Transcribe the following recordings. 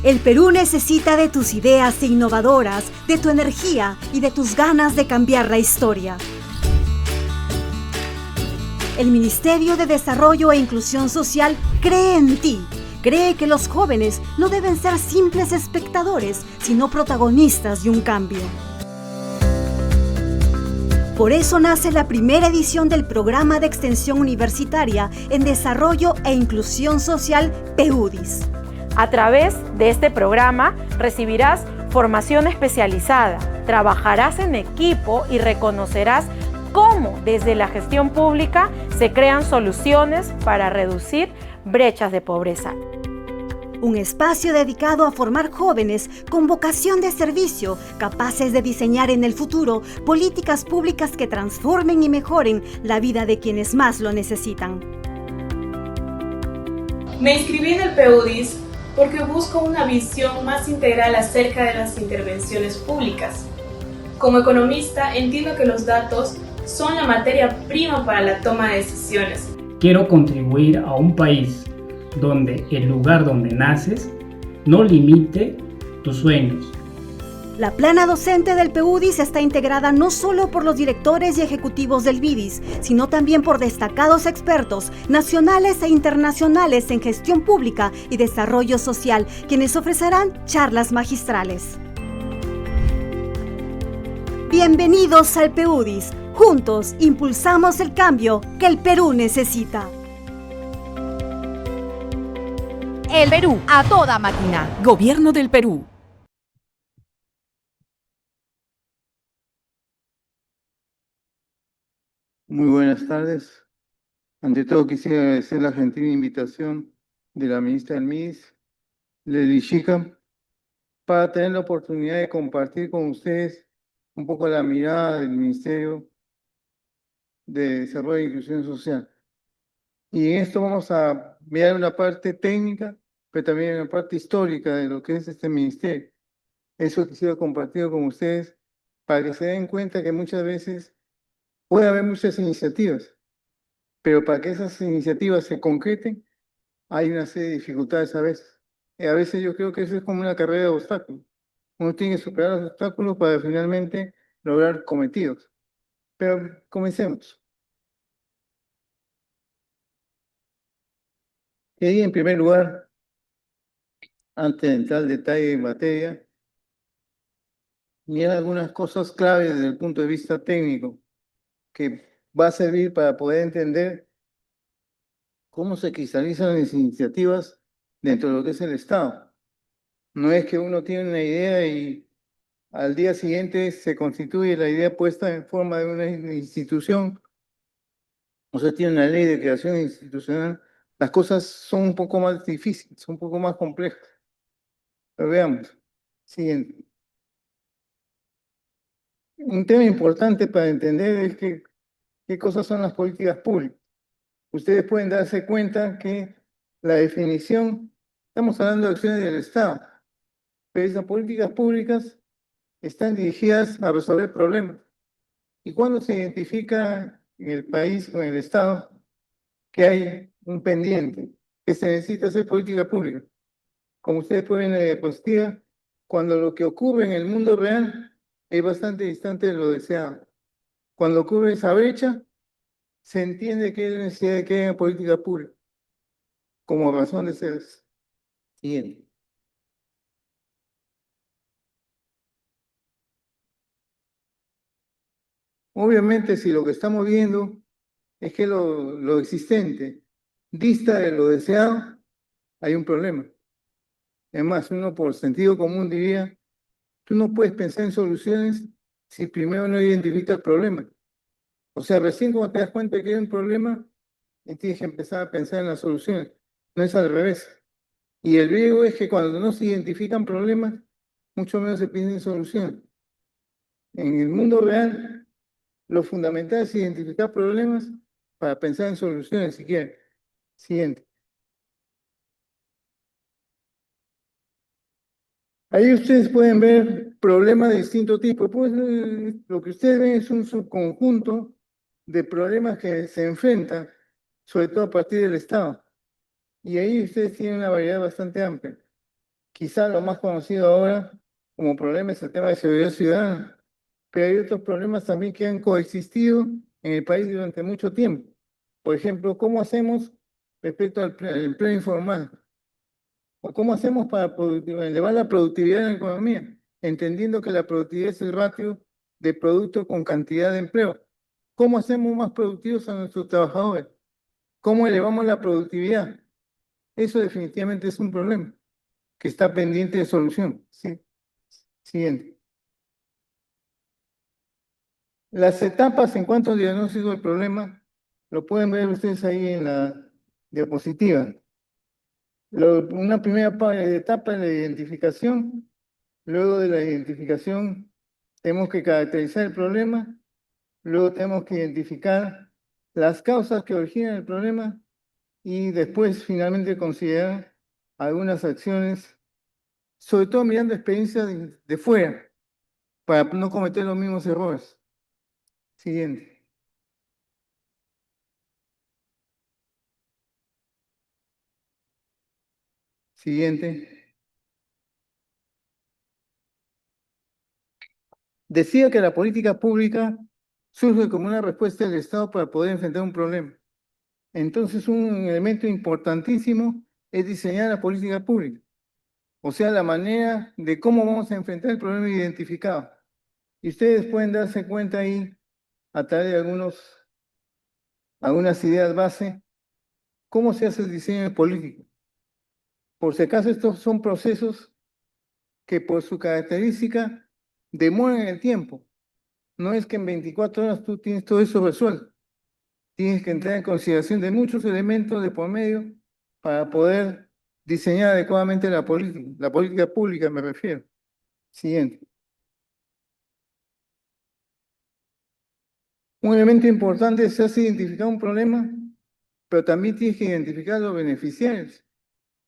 El Perú necesita de tus ideas innovadoras, de tu energía y de tus ganas de cambiar la historia. El Ministerio de Desarrollo e Inclusión Social cree en ti. Cree que los jóvenes no deben ser simples espectadores, sino protagonistas de un cambio. Por eso nace la primera edición del Programa de Extensión Universitaria en Desarrollo e Inclusión Social PEUDIS. A través de este programa recibirás formación especializada, trabajarás en equipo y reconocerás cómo desde la gestión pública se crean soluciones para reducir brechas de pobreza. Un espacio dedicado a formar jóvenes con vocación de servicio, capaces de diseñar en el futuro políticas públicas que transformen y mejoren la vida de quienes más lo necesitan. Me inscribí en el PEUDIS porque busco una visión más integral acerca de las intervenciones públicas. Como economista, entiendo que los datos son la materia prima para la toma de decisiones. Quiero contribuir a un país donde el lugar donde naces no limite tus sueños. La plana docente del PEUDIS está integrada no solo por los directores y ejecutivos del BIDIS, sino también por destacados expertos nacionales e internacionales en gestión pública y desarrollo social, quienes ofrecerán charlas magistrales. Bienvenidos al PEUDIS. Juntos impulsamos el cambio que el Perú necesita. El Perú a toda máquina. Gobierno del Perú. Muy buenas tardes. Ante todo quisiera agradecer la gentil invitación de la ministra del MIS, Lely Chica, para tener la oportunidad de compartir con ustedes un poco la mirada del Ministerio de Desarrollo e Inclusión Social. Y en esto vamos a mirar una parte técnica, pero también una parte histórica de lo que es este ministerio. Eso quisiera compartir con ustedes para que se den cuenta que muchas veces puede haber muchas iniciativas, pero para que esas iniciativas se concreten, hay una serie de dificultades a veces. Y a veces yo creo que eso es como una carrera de obstáculos. Uno tiene que superar los obstáculos para finalmente lograr cometidos. Pero comencemos. Quería, en primer lugar, antes de entrar al detalle en materia, mirar algunas cosas claves desde el punto de vista técnico que va a servir para poder entender cómo se cristalizan las iniciativas dentro de lo que es el Estado. No es que uno tiene una idea y al día siguiente se constituye la idea puesta en forma de una institución, o sea, tiene una ley de creación institucional. Las cosas son un poco más difíciles, son un poco más complejas. Pero veamos. Siguiente. Un tema importante para entender es qué cosas son las políticas públicas. Ustedes pueden darse cuenta que la definición, estamos hablando de acciones del Estado, pero esas políticas públicas están dirigidas a resolver problemas. ¿Y cuando se identifica en el país o en el Estado que hay un pendiente, que se necesita hacer política pública? Como ustedes pueden ver en la diapositiva, cuando lo que ocurre en el mundo real es bastante distante de lo deseado. Cuando ocurre esa brecha, se entiende que hay necesidad de que haya política pública, como razón de ser. Siguiente. Obviamente, si lo que estamos viendo es que lo existente dista de lo deseado, hay un problema. Además, uno por sentido común diría, tú no puedes pensar en soluciones si primero no identificas el problema. O sea, recién cuando te das cuenta de que hay un problema, tienes que empezar a pensar en las soluciones. No es al revés. Y el riesgo es que cuando no se identifican problemas, mucho menos se piensa en soluciones. En el mundo real, lo fundamental es identificar problemas para pensar en soluciones, si quieren. Siguiente. Ahí ustedes pueden ver problemas de distinto tipo. Pues, lo que ustedes ven es un subconjunto de problemas que se enfrentan, sobre todo a partir del Estado. Y ahí ustedes tienen una variedad bastante amplia. Quizá lo más conocido ahora como problema es el tema de seguridad ciudadana, pero hay otros problemas también que han coexistido en el país durante mucho tiempo. Por ejemplo, ¿cómo hacemos respecto al empleo informal? ¿O cómo hacemos para elevar la productividad en la economía? Entendiendo que la productividad es el ratio de producto con cantidad de empleo. ¿Cómo hacemos más productivos a nuestros trabajadores? ¿Cómo elevamos la productividad? Eso definitivamente es un problema que está pendiente de solución. Sí. Siguiente. Las etapas en cuanto al diagnóstico del problema, lo pueden ver ustedes ahí en la diapositiva. Una primera etapa es la identificación. Luego de la identificación, tenemos que caracterizar el problema. Luego tenemos que identificar las causas que originan el problema y después finalmente considerar algunas acciones, sobre todo mirando experiencias de fuera, para no cometer los mismos errores. Siguiente. Siguiente. Decía que la política pública surge como una respuesta del Estado para poder enfrentar un problema. Entonces, un elemento importantísimo es diseñar la política pública, o sea, la manera de cómo vamos a enfrentar el problema identificado. Y ustedes pueden darse cuenta ahí, a través de algunas ideas base, cómo se hace el diseño de política. Por si acaso, estos son procesos que por su característica demoran el tiempo. No es que en 24 horas tú tienes todo eso resuelto. Tienes que entrar en consideración de muchos elementos de por medio para poder diseñar adecuadamente la política pública me refiero. Siguiente. Un elemento importante se hace identificar un problema, pero también tienes que identificar los beneficiarios.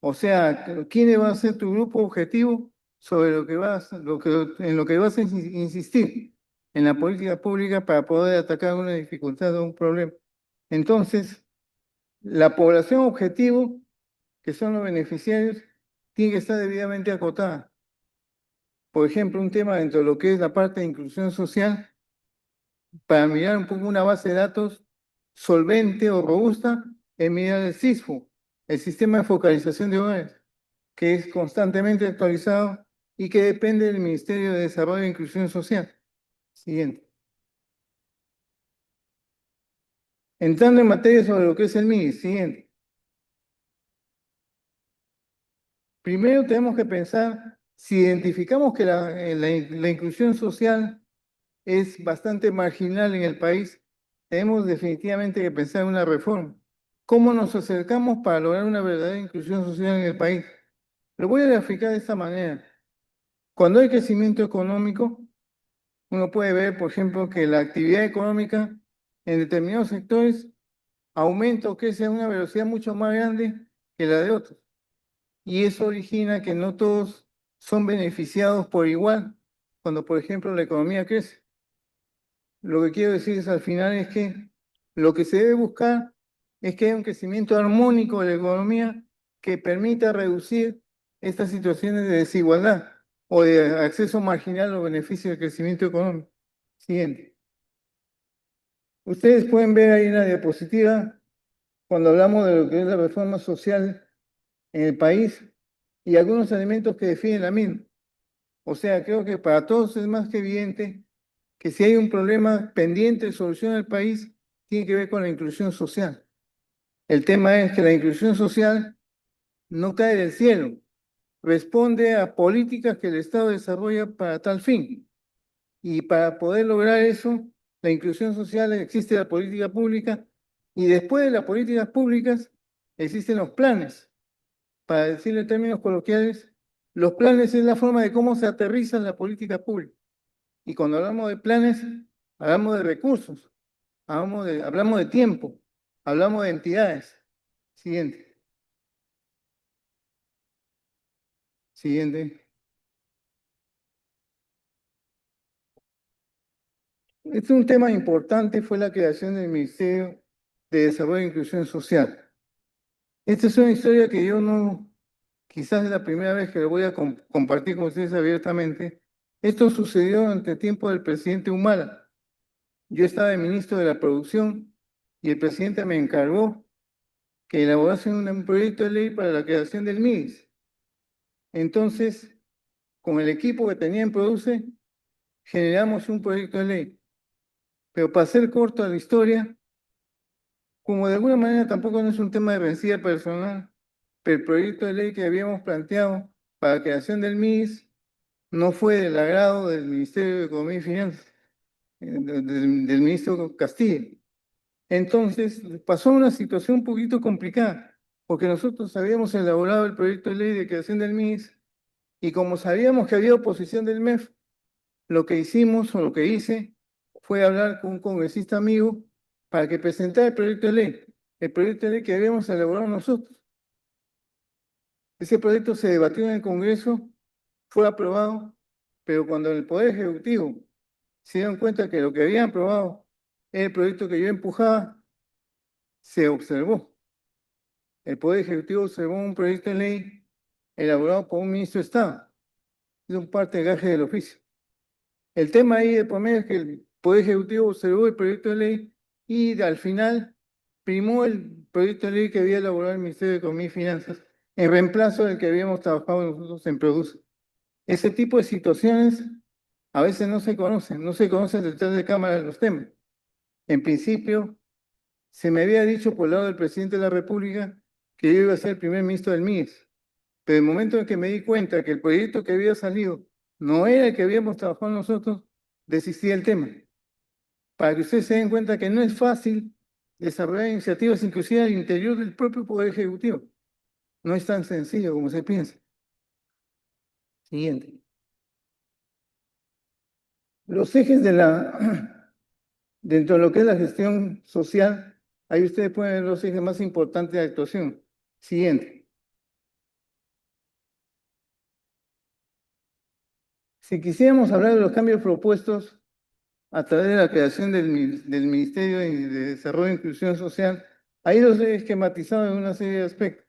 O sea, quién va a ser tu grupo objetivo sobre en lo que vas a insistir en la política pública para poder atacar una dificultad o un problema. Entonces, la población objetivo, que son los beneficiarios, tiene que estar debidamente acotada. Por ejemplo, un tema dentro de lo que es la parte de inclusión social, para mirar un poco una base de datos solvente o robusta, es mirar el SISFO, el Sistema de Focalización de Hogares, que es constantemente actualizado y que depende del Ministerio de Desarrollo e Inclusión Social. Siguiente. Entrando en materia sobre lo que es el MIDIS, siguiente. Primero tenemos que pensar, si identificamos que la inclusión social es bastante marginal en el país, tenemos definitivamente que pensar en una reforma. ¿Cómo nos acercamos para lograr una verdadera inclusión social en el país? Lo voy a graficar de esta manera. Cuando hay crecimiento económico, uno puede ver, por ejemplo, que la actividad económica en determinados sectores aumenta o crece a una velocidad mucho más grande que la de otros. Y eso origina que no todos son beneficiados por igual cuando, por ejemplo, la economía crece. Lo que quiero decir es al final es que lo que se debe buscar es que haya un crecimiento armónico de la economía que permita reducir estas situaciones de desigualdad o de acceso marginal a los beneficios del crecimiento económico. Siguiente. Ustedes pueden ver ahí en la diapositiva cuando hablamos de lo que es la reforma social en el país y algunos elementos que definen la misma. O sea, creo que para todos es más que evidente que si hay un problema pendiente de solución en el país, tiene que ver con la inclusión social. El tema es que la inclusión social no cae del cielo, responde a políticas que el Estado desarrolla para tal fin. Y para poder lograr eso, la inclusión social existe la política pública y después de las políticas públicas existen los planes. Para decirlo en términos coloquiales, los planes es la forma de cómo se aterriza la política pública. Y cuando hablamos de planes, hablamos de recursos, hablamos de tiempo, hablamos de entidades. Siguiente. Siguiente. Este es un tema importante, fue la creación del Ministerio de Desarrollo e Inclusión Social. Esta es una historia que quizás es la primera vez que lo voy a compartir con ustedes abiertamente. Esto sucedió durante el tiempo del presidente Humala. Yo estaba de ministro de la Producción y el presidente me encargó que elaborase un proyecto de ley para la creación del MIDIS. Entonces, con el equipo que tenía en Produce, generamos un proyecto de ley. Pero para ser corto a la historia, como de alguna manera tampoco no es un tema de vencida personal, pero el proyecto de ley que habíamos planteado para la creación del MIDIS no fue del agrado del Ministerio de Economía y Finanzas, del ministro Castillo. Entonces, pasó una situación un poquito complicada, porque nosotros habíamos elaborado el proyecto de ley de creación del MIDIS y como sabíamos que había oposición del MEF, lo que hicimos o lo que hice fue hablar con un congresista amigo para que presentara el proyecto de ley que habíamos elaborado nosotros. Ese proyecto se debatió en el Congreso, fue aprobado, pero cuando el Poder Ejecutivo se dieron cuenta que lo que habían aprobado era el proyecto que yo empujaba, se observó. El Poder Ejecutivo observó un proyecto de ley elaborado por un ministro de Estado. Es un parte de gaje del oficio. El tema ahí de por medio es que el Poder Ejecutivo observó el proyecto de ley y al final primó el proyecto de ley que había elaborado el Ministerio de Economía y Finanzas en reemplazo del que habíamos trabajado nosotros en Produce. Ese tipo de situaciones a veces no se conocen detrás de cámara los temas. En principio, se me había dicho por el lado del presidente de la República que yo iba a ser el primer ministro del MIDES, pero el momento en que me di cuenta que el proyecto que había salido no era el que habíamos trabajado nosotros, desistí del tema. Para que ustedes se den cuenta que no es fácil desarrollar iniciativas inclusive al interior del propio Poder Ejecutivo. No es tan sencillo como se piensa. Siguiente. Los ejes dentro de lo que es la gestión social, ahí ustedes pueden ver los ejes más importantes de actuación. Siguiente. Si quisiéramos hablar de los cambios propuestos a través de la creación del Ministerio de Desarrollo e Inclusión Social, ahí los he esquematizado en una serie de aspectos.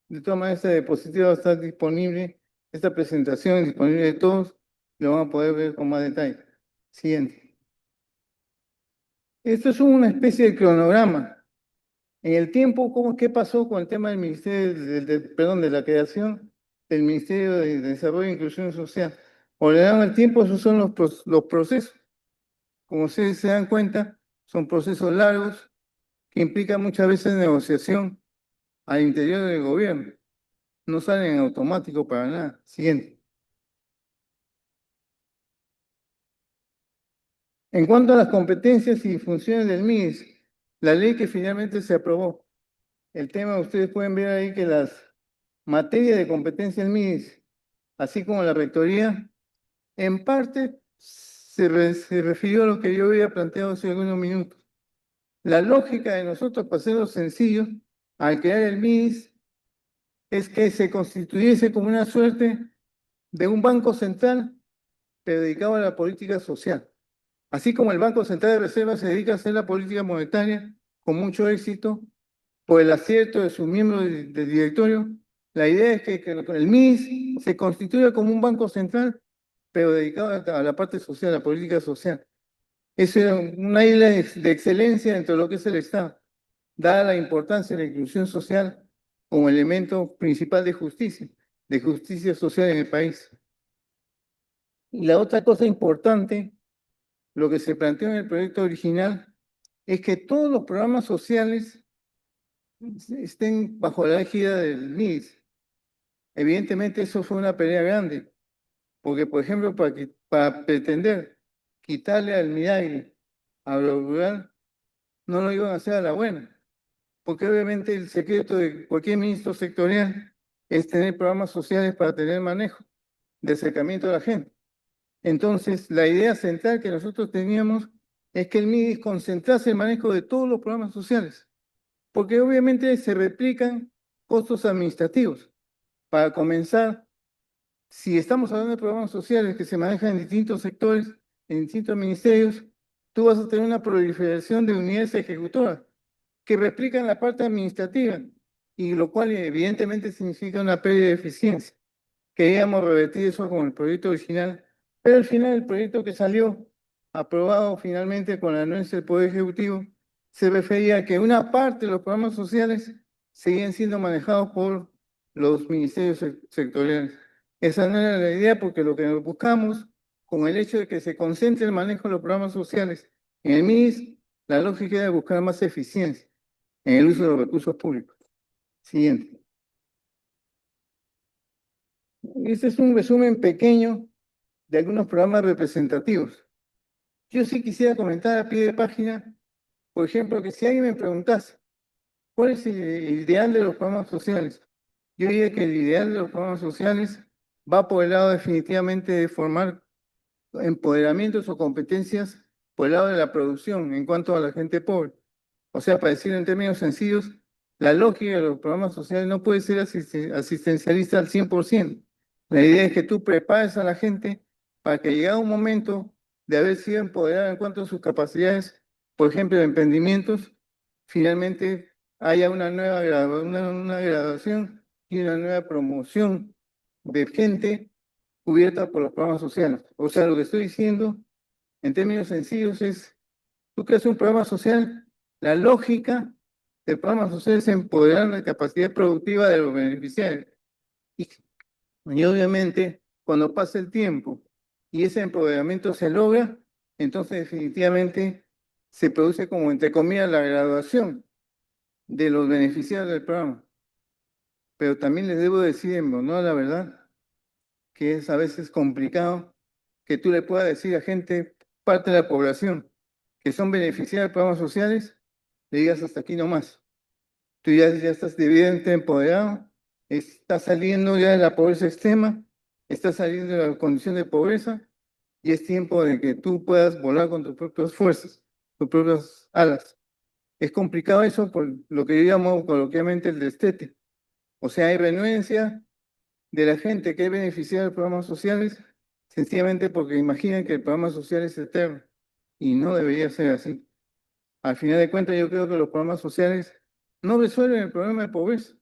De todas maneras, esta diapositiva va a estar disponible, esta presentación es disponible de todos, lo van a poder ver con más detalle. Siguiente. Esto es una especie de cronograma. En el tiempo, ¿qué pasó con el tema del Ministerio, de la creación del Ministerio de Desarrollo e Inclusión Social? Ordenando el tiempo, esos son los procesos. Como ustedes se dan cuenta, son procesos largos que implican muchas veces negociación al interior del gobierno. No salen en automático para nada. Siguiente. En cuanto a las competencias y funciones del MIDES, la ley que finalmente se aprobó, el tema, ustedes pueden ver ahí que las materias de competencia del MIDES, así como la rectoría, en parte se refirió a lo que yo había planteado hace algunos minutos. La lógica de nosotros, para hacerlo sencillo, al crear el MIDES, es que se constituyese como una suerte de un banco central, pero dedicado a la política social. Así como el Banco Central de Reserva se dedica a hacer la política monetaria con mucho éxito, por el acierto de sus miembros del directorio, la idea es que el MIDES se constituya como un banco central, pero dedicado a la parte social, a la política social. Eso era una isla de excelencia dentro de lo que es el Estado, dada la importancia de la inclusión social como elemento principal de justicia social en el país. Y la otra cosa importante, lo que se planteó en el proyecto original, es que todos los programas sociales estén bajo la égida del MIDES. Evidentemente eso fue una pelea grande, porque por ejemplo para pretender quitarle al MIDAIRE a lo rural, no lo iban a hacer a la buena, porque obviamente el secreto de cualquier ministro sectorial es tener programas sociales para tener manejo de acercamiento a la gente. Entonces, la idea central que nosotros teníamos es que el MIDES concentrase el manejo de todos los programas sociales, porque obviamente se replican costos administrativos. Para comenzar, si estamos hablando de programas sociales que se manejan en distintos sectores, en distintos ministerios, tú vas a tener una proliferación de unidades ejecutoras que replican la parte administrativa y lo cual evidentemente significa una pérdida de eficiencia. Queríamos revertir eso con el proyecto original, pero al final el proyecto que salió, aprobado finalmente con la anuencia del Poder Ejecutivo, se refería a que una parte de los programas sociales seguían siendo manejados por los ministerios sectoriales. Esa no era la idea, porque lo que buscamos con el hecho de que se concentre el manejo de los programas sociales en el MIS, la lógica era buscar más eficiencia en el uso de los recursos públicos. Siguiente. Este es un resumen pequeño de algunos programas representativos. Yo sí quisiera comentar a pie de página, por ejemplo, que si alguien me preguntase cuál es el ideal de los programas sociales, yo diría que el ideal de los programas sociales va por el lado definitivamente de formar empoderamientos o competencias por el lado de la producción en cuanto a la gente pobre. O sea, para decirlo en términos sencillos, la lógica de los programas sociales no puede ser asistencialista al 100%. La idea es que tú prepares a la gente para que llegado un momento de haber sido empoderada en cuanto a sus capacidades, por ejemplo, de emprendimientos, finalmente haya una nueva una graduación y una nueva promoción de gente cubierta por los programas sociales. O sea, lo que estoy diciendo en términos sencillos es, tú creas un programa social, la lógica del programa social es empoderar la capacidad productiva de los beneficiarios. Y obviamente, cuando pasa el tiempo y ese empoderamiento se logra, entonces definitivamente se produce como, entre comillas, la graduación de los beneficiarios del programa. Pero también les debo decir, en honor a la verdad, que es a veces complicado que tú le puedas decir a gente, parte de la población, que son beneficiarios de programas sociales, le digas hasta aquí nomás. Tú ya estás debidamente empoderado, estás saliendo ya de la pobreza extrema, estás saliendo de la condición de pobreza y es tiempo de que tú puedas volar con tus propias fuerzas, tus propias alas. Es complicado eso por lo que yo llamo coloquialmente el destete. O sea, hay renuencia de la gente que es beneficiaria de programas sociales, sencillamente porque imaginan que el programa social es eterno y no debería ser así. Al final de cuentas, yo creo que los programas sociales no resuelven el problema de pobreza,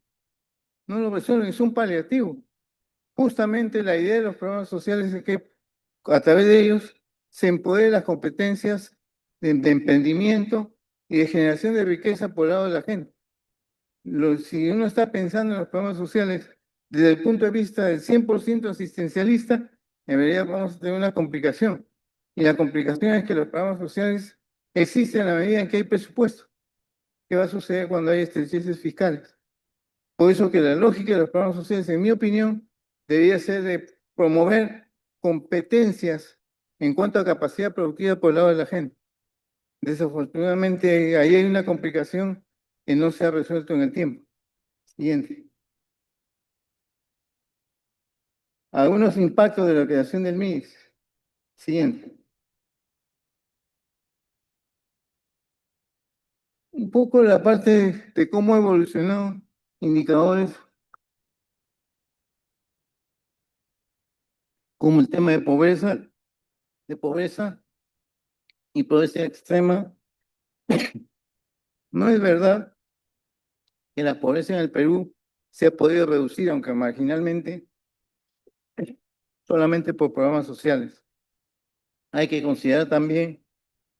no lo resuelven, es un paliativo. Justamente la idea de los programas sociales es que a través de ellos se empoderen las competencias de emprendimiento y de generación de riqueza por el lado de la gente. Si uno está pensando en los programas sociales desde el punto de vista del 100% asistencialista, en realidad vamos a tener una complicación. Y la complicación es que los programas sociales existen a la medida en que hay presupuesto. ¿Qué va a suceder cuando hay estrecheces fiscales? Por eso que la lógica de los programas sociales, en mi opinión, debería ser de promover competencias en cuanto a capacidad productiva por el lado de la gente. Desafortunadamente, ahí hay una complicación que no se ha resuelto en el tiempo. Siguiente. Algunos impactos de la creación del MIS. Siguiente. Un poco la parte de cómo evolucionó indicadores como el tema de pobreza y pobreza extrema. No es verdad que la pobreza en el Perú se ha podido reducir, aunque marginalmente, solamente por programas sociales. Hay que considerar también,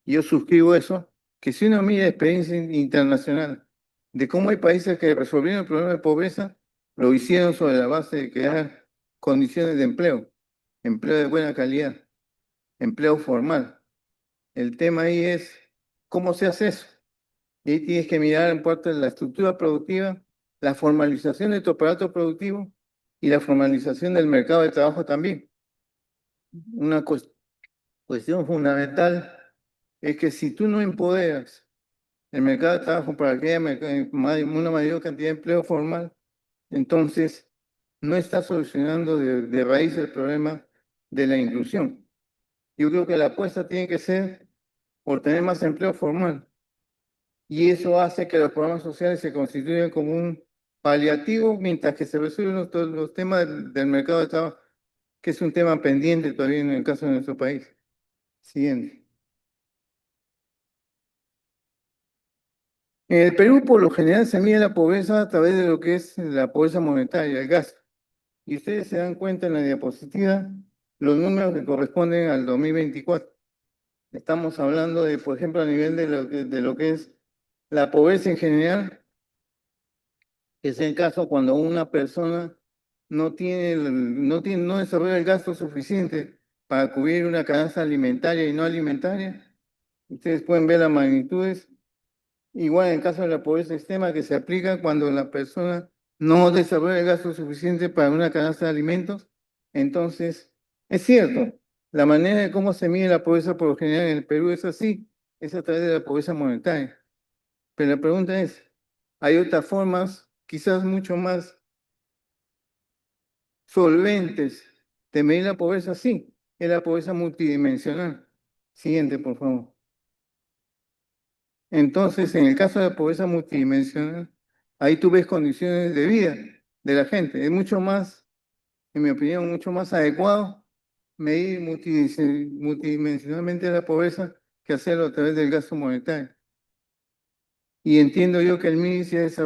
y yo suscribo eso, que si uno mira experiencia internacional de cómo hay países que resolvieron el problema de pobreza, lo hicieron sobre la base de crear condiciones de empleo de buena calidad, empleo formal. El tema ahí es cómo se hace eso. Y ahí tienes que mirar en parte de la estructura productiva, la formalización de tu aparato productivo y la formalización del mercado de trabajo también. Una cuestión fundamental es que si tú no empoderas el mercado de trabajo para que haya una mayor cantidad de empleo formal, entonces no estás solucionando de raíz el problema de la inclusión. Yo creo que la apuesta tiene que ser por tener más empleo formal. Y eso hace que los programas sociales se constituyan como un paliativo mientras que se resuelven los temas del mercado de trabajo, que es un tema pendiente todavía en el caso de nuestro país. Siguiente. En el Perú, por lo general, se mide la pobreza a través de lo que es la pobreza monetaria, el gasto. Y ustedes se dan cuenta en la diapositiva los números que corresponden al 2024. Estamos hablando de, por ejemplo, a nivel de lo que es la pobreza en general, que es el caso cuando una persona no desarrolla el gasto suficiente para cubrir una canasta alimentaria y no alimentaria. Ustedes pueden ver las magnitudes. Igual en el caso de la pobreza extrema que se aplica cuando la persona no desarrolla el gasto suficiente para una canasta de alimentos. Entonces, es cierto, la manera de cómo se mide la pobreza por lo general en el Perú es así, es a través de la pobreza monetaria. Pero la pregunta es, ¿hay otras formas, quizás mucho más solventes, de medir la pobreza? Sí, es la pobreza multidimensional. Siguiente, por favor. Entonces, en el caso de la pobreza multidimensional, ahí tú ves condiciones de vida de la gente. Es mucho más, en mi opinión, mucho más adecuado medir multidimensionalmente la pobreza que hacerlo a través del gasto monetario. Y entiendo yo que el MIDIS ha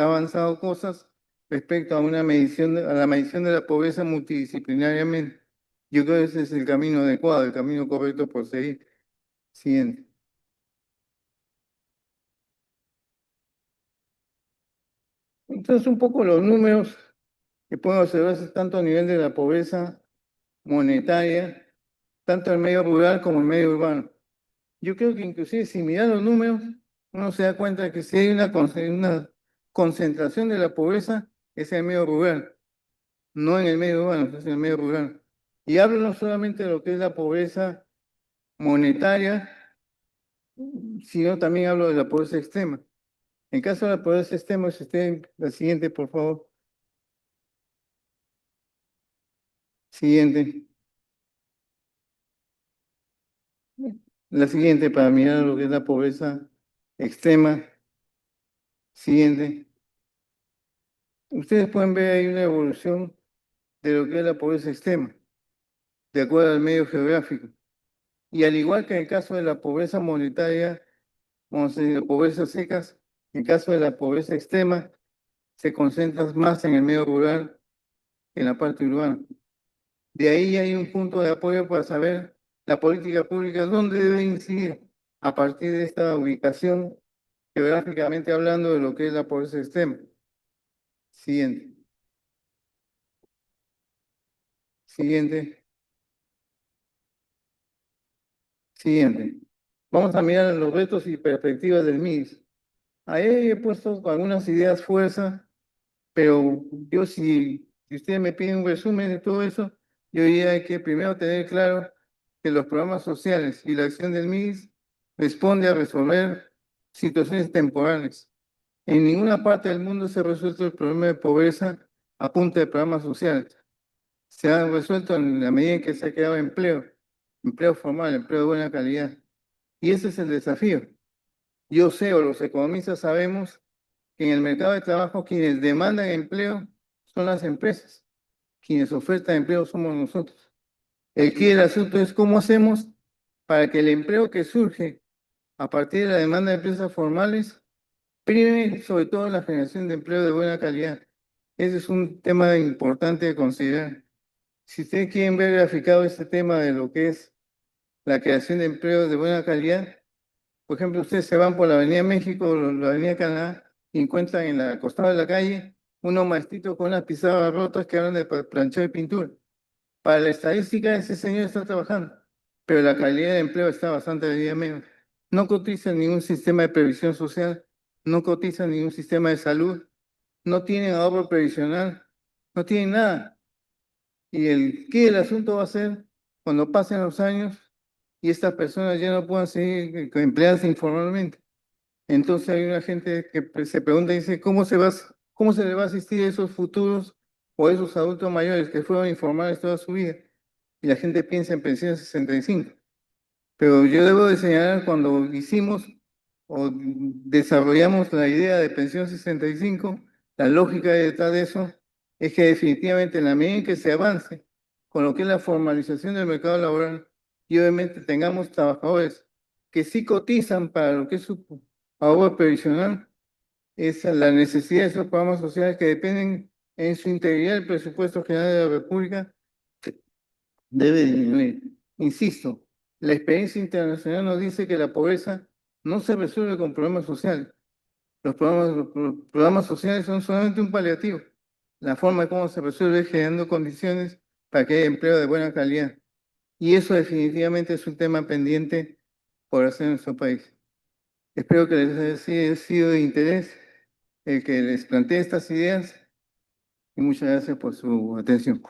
avanzado cosas respecto a una medición, a la medición de la pobreza multidisciplinariamente. Yo creo que ese es el camino adecuado, el camino correcto por seguir. Siguiente. Entonces, un poco los números que pueden observarse tanto a nivel de la pobreza monetaria, tanto en el medio rural como en el medio urbano. Yo creo que inclusive si miran los números, uno se da cuenta de que si hay una concentración de la pobreza, es en el medio rural, no en el medio urbano, es en el medio rural. Y hablo no solamente de lo que es la pobreza monetaria, sino también hablo de la pobreza extrema. En caso de la pobreza extrema, si usted, la siguiente, por favor. Siguiente. La siguiente, para mirar lo que es la pobreza extrema. Siguiente. Ustedes pueden ver ahí una evolución de lo que es la pobreza extrema, de acuerdo al medio geográfico. Y al igual que en el caso de la pobreza monetaria, vamos a decir, pobrezas secas, en el caso de la pobreza extrema, se concentra más en el medio rural que en la parte urbana. De ahí hay un punto de apoyo para saber la política pública, dónde debe incidir a partir de esta ubicación, geográficamente hablando, de lo que es la pobreza extrema. Siguiente. Siguiente. Siguiente. Vamos a mirar los retos y perspectivas del MIDIS. Ahí he puesto algunas ideas fuerza, pero yo si ustedes me piden un resumen de todo eso, yo diría que primero tener claro que los programas sociales y la acción del MIDIS responde a resolver situaciones temporales. En ninguna parte del mundo se ha resuelto el problema de pobreza a punta de programas sociales. Se ha resuelto en la medida en que se ha creado empleo formal, empleo de buena calidad. Y ese es el desafío. Yo sé, o los economistas sabemos, que en el mercado de trabajo quienes demandan empleo son las empresas. Quienes ofertan empleo somos nosotros. El quid del asunto es cómo hacemos para que el empleo que surge a partir de la demanda de empresas formales prime sobre todo la generación de empleo de buena calidad. Ese es un tema importante de considerar. Si ustedes quieren ver graficado este tema de lo que es la creación de empleos de buena calidad, por ejemplo, ustedes se van por la Avenida México o la Avenida Canadá y encuentran en la costado de la calle unos maestritos con unas pizarras rotas que hablan de planchado y pintura. Para la estadística, ese señor está trabajando, pero la calidad de empleo está bastante de día menos. No cotiza ningún sistema de previsión social, no cotiza ningún sistema de salud, no tienen ahorro previsional, no tienen nada. Y el asunto va a ser cuando pasen los años y estas personas ya no puedan seguir empleadas informalmente. Entonces hay una gente que se pregunta y dice, ¿cómo se le va a asistir a esos futuros o a esos adultos mayores que fueron informales toda su vida? Y la gente piensa en pensión 65. Pero yo debo de señalar, cuando hicimos o desarrollamos la idea de pensión 65, la lógica detrás de eso es que definitivamente en la medida en que se avance con lo que es la formalización del mercado laboral y obviamente tengamos trabajadores que sí cotizan para lo que es ahorro previsional, es la necesidad de esos programas sociales que dependen en su integridad del presupuesto general de la República debe disminuir. Insisto, la experiencia internacional nos dice que la pobreza no se resuelve con problemas sociales. Los programas sociales son solamente un paliativo. La forma de cómo se resuelve es generando condiciones para que haya empleo de buena calidad. Y eso definitivamente es un tema pendiente por hacer en nuestro país. Espero que les haya sido de interés el que les plantee estas ideas y muchas gracias por su atención.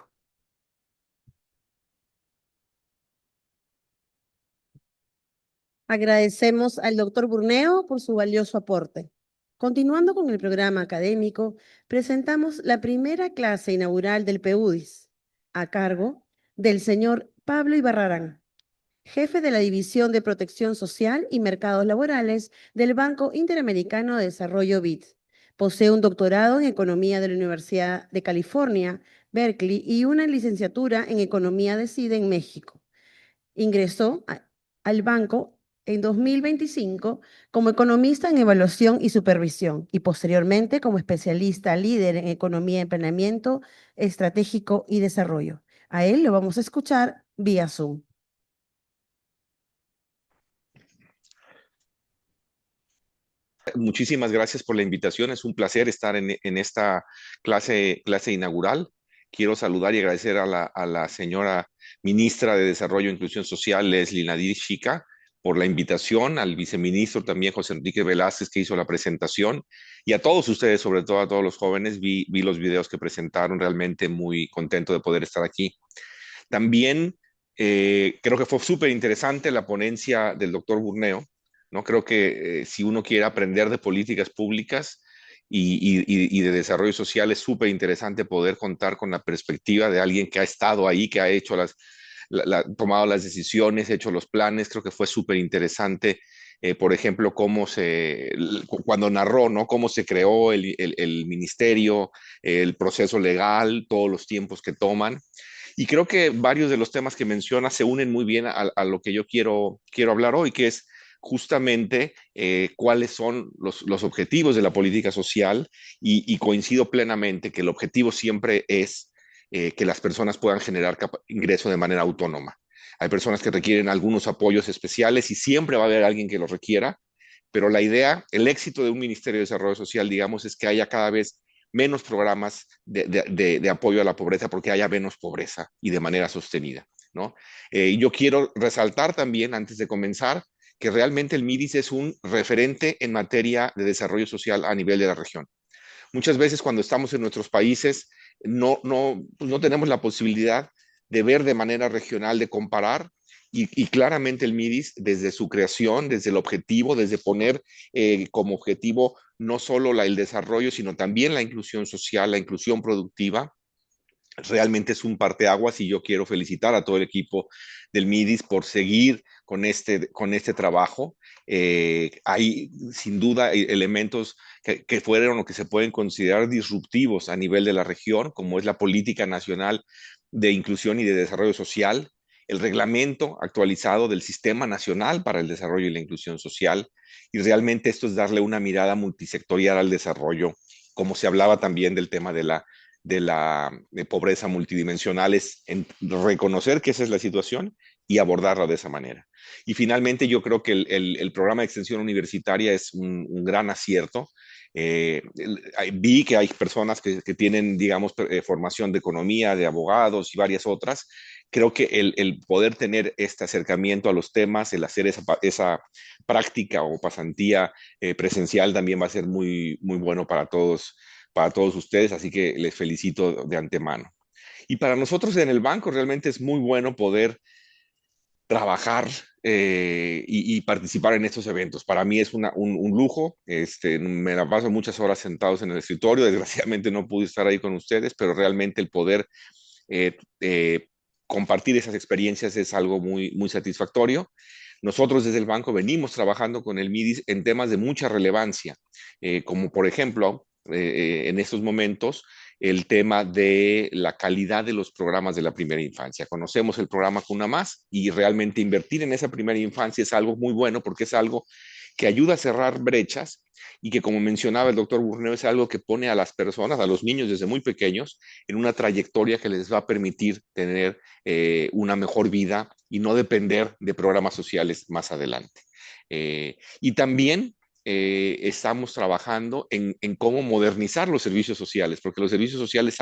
Agradecemos al doctor Burneo por su valioso aporte. Continuando con el programa académico, presentamos la primera clase inaugural del PEUDIS, a cargo del señor Pablo Ibarrarán, jefe de la División de Protección Social y Mercados Laborales del Banco Interamericano de Desarrollo BID. Posee un doctorado en Economía de la Universidad de California, Berkeley, y una licenciatura en Economía de CIDE en México. Ingresó al banco en 2025 como economista en evaluación y supervisión y posteriormente como especialista líder en economía de planeamiento estratégico y desarrollo. A él lo vamos a escuchar vía Zoom. Muchísimas gracias por la invitación. Es un placer estar en esta clase inaugural. Quiero saludar y agradecer a la señora ministra de Desarrollo e Inclusión Social, Leslie Nadir Chica, por la invitación, al viceministro también, José Enrique Velázquez, que hizo la presentación, y a todos ustedes, sobre todo a todos los jóvenes. Vi los videos que presentaron, realmente muy contento de poder estar aquí. También creo que fue súper interesante la ponencia del doctor Burneo, ¿no? Creo que si uno quiere aprender de políticas públicas y de desarrollo social, es súper interesante poder contar con la perspectiva de alguien que ha estado ahí, que ha hecho tomado las decisiones, hecho los planes. Creo que fue súper interesante, por ejemplo, cuando narró, ¿no? Cómo se creó el ministerio, el proceso legal, todos los tiempos que toman. Y creo que varios de los temas que menciona se unen muy bien a lo que yo quiero hablar hoy, que es justamente cuáles son los objetivos de la política social, y coincido plenamente que el objetivo siempre es que las personas puedan generar ingreso de manera autónoma. Hay personas que requieren algunos apoyos especiales y siempre va a haber alguien que los requiera, pero la idea, el éxito de un Ministerio de Desarrollo Social, digamos, es que haya cada vez menos programas de apoyo a la pobreza, porque haya menos pobreza y de manera sostenida, ¿no? Yo quiero resaltar también, antes de comenzar, que realmente el MIDIS es un referente en materia de desarrollo social a nivel de la región. Muchas veces cuando estamos en nuestros países no tenemos la posibilidad de ver de manera regional, de comparar, y claramente el MIDIS, desde su creación, desde el objetivo, desde poner como objetivo no solo el desarrollo, sino también la inclusión social, la inclusión productiva, realmente es un parteaguas, y yo quiero felicitar a todo el equipo del MIDIS por seguir con este trabajo. Hay sin duda elementos que fueron o que se pueden considerar disruptivos a nivel de la región, como es la Política Nacional de Inclusión y de Desarrollo Social, el reglamento actualizado del Sistema Nacional para el Desarrollo y la Inclusión Social, y realmente esto es darle una mirada multisectorial al desarrollo, como se hablaba también del tema de la pobreza multidimensional, es reconocer que esa es la situación y abordarla de esa manera. Y finalmente yo creo que el programa de extensión universitaria es un gran acierto. Vi que hay personas que tienen, digamos, formación de economía, de abogados y varias otras. Creo que el poder tener este acercamiento a los temas, el hacer esa práctica o pasantía presencial también va a ser muy, muy bueno para todos ustedes, así que les felicito de antemano. Y para nosotros en el banco realmente es muy bueno poder trabajar y participar en estos eventos. Para mí es un lujo. Me la paso muchas horas sentados en el escritorio. Desgraciadamente no pude estar ahí con ustedes, pero realmente el poder compartir esas experiencias es algo muy, muy satisfactorio. Nosotros desde el banco venimos trabajando con el MIDIS en temas de mucha relevancia, como por ejemplo, en estos momentos, el tema de la calidad de los programas de la primera infancia. Conocemos el programa Cuna Más, y realmente invertir en esa primera infancia es algo muy bueno, porque es algo que ayuda a cerrar brechas y que, como mencionaba el doctor Burneo, es algo que pone a las personas, a los niños desde muy pequeños, en una trayectoria que les va a permitir tener una mejor vida y no depender de programas sociales más adelante. Y también estamos trabajando en cómo modernizar los servicios sociales, porque los servicios sociales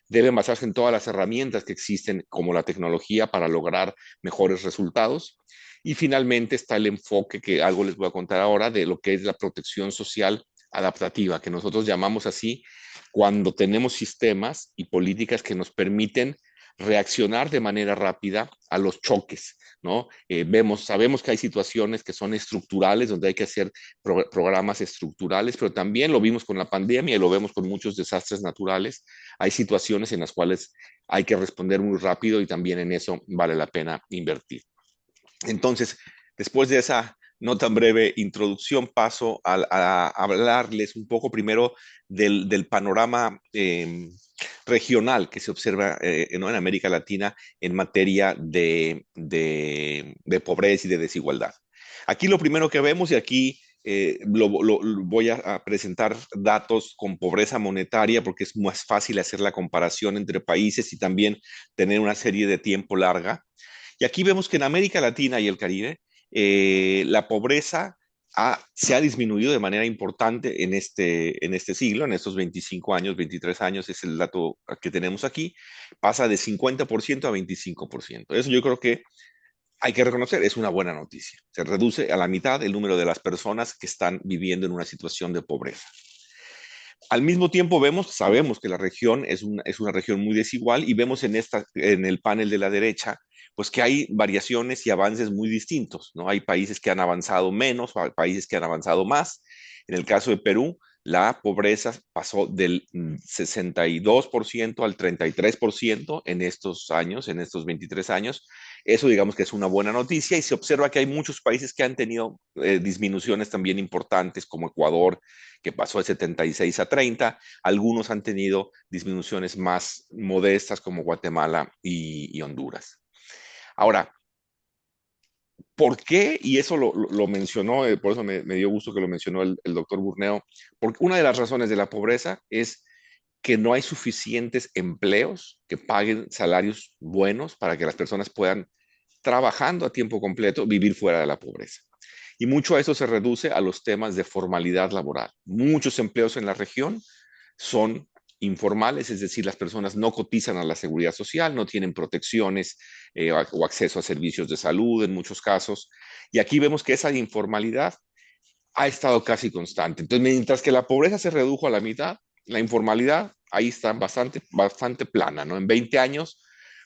deben basarse en todas las herramientas que existen, como la tecnología, para lograr mejores resultados. Y finalmente está el enfoque, que algo les voy a contar ahora, de lo que es la protección social adaptativa, que nosotros llamamos así cuando tenemos sistemas y políticas que nos permiten reaccionar de manera rápida a los choques, ¿no? Sabemos que hay situaciones que son estructurales, donde hay que hacer programas estructurales, pero también lo vimos con la pandemia y lo vemos con muchos desastres naturales. Hay situaciones en las cuales hay que responder muy rápido y también en eso vale la pena invertir. Entonces, después de esa no tan breve introducción, paso a hablarles un poco primero del panorama regional que se observa ¿no? en América Latina en materia de pobreza y de desigualdad. Aquí lo primero que vemos, y aquí voy a presentar datos con pobreza monetaria porque es más fácil hacer la comparación entre países y también tener una serie de tiempo larga. Y aquí vemos que en América Latina y el Caribe la pobreza se ha disminuido de manera importante en este siglo, en estos 25 años, 23 años, es el dato que tenemos aquí, pasa de 50% a 25%. Eso yo creo que hay que reconocer, es una buena noticia. Se reduce a la mitad el número de las personas que están viviendo en una situación de pobreza. Al mismo tiempo sabemos que la región es una región muy desigual y vemos en el panel de la derecha pues que hay variaciones y avances muy distintos, ¿no? Hay países que han avanzado menos, hay países que han avanzado más. En el caso de Perú, la pobreza pasó del 62% al 33% en estos años, en estos 23 años. Eso digamos que es una buena noticia y se observa que hay muchos países que han tenido disminuciones también importantes, como Ecuador, que pasó de 76 a 30. Algunos han tenido disminuciones más modestas, como Guatemala y Honduras. Ahora, ¿por qué? Y eso lo mencionó, por eso me dio gusto que lo mencionó el doctor Burneo, porque una de las razones de la pobreza es que no hay suficientes empleos que paguen salarios buenos para que las personas puedan, trabajando a tiempo completo, vivir fuera de la pobreza. Y mucho a eso se reduce a los temas de formalidad laboral. Muchos empleos en la región son informales, es decir, las personas no cotizan a la seguridad social, no tienen protecciones o acceso a servicios de salud en muchos casos. Y aquí vemos que esa informalidad ha estado casi constante. Entonces, mientras que la pobreza se redujo a la mitad, la informalidad ahí está bastante plana, ¿no? En 20 años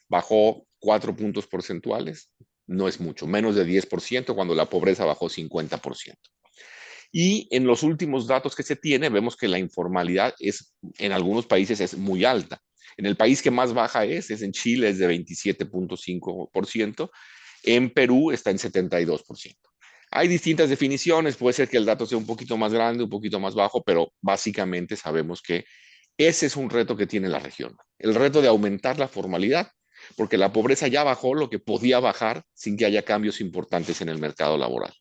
bajó 4 puntos porcentuales, no es mucho, menos de 10%, cuando la pobreza bajó 50%. Y en los últimos datos que se tiene, vemos que la informalidad en algunos países es muy alta. En el país que más baja es en Chile, es de 27.5%. En Perú está en 72%. Hay distintas definiciones, puede ser que el dato sea un poquito más grande, un poquito más bajo, pero básicamente sabemos que ese es un reto que tiene la región. El reto de aumentar la formalidad, porque la pobreza ya bajó lo que podía bajar sin que haya cambios importantes en el mercado laboral.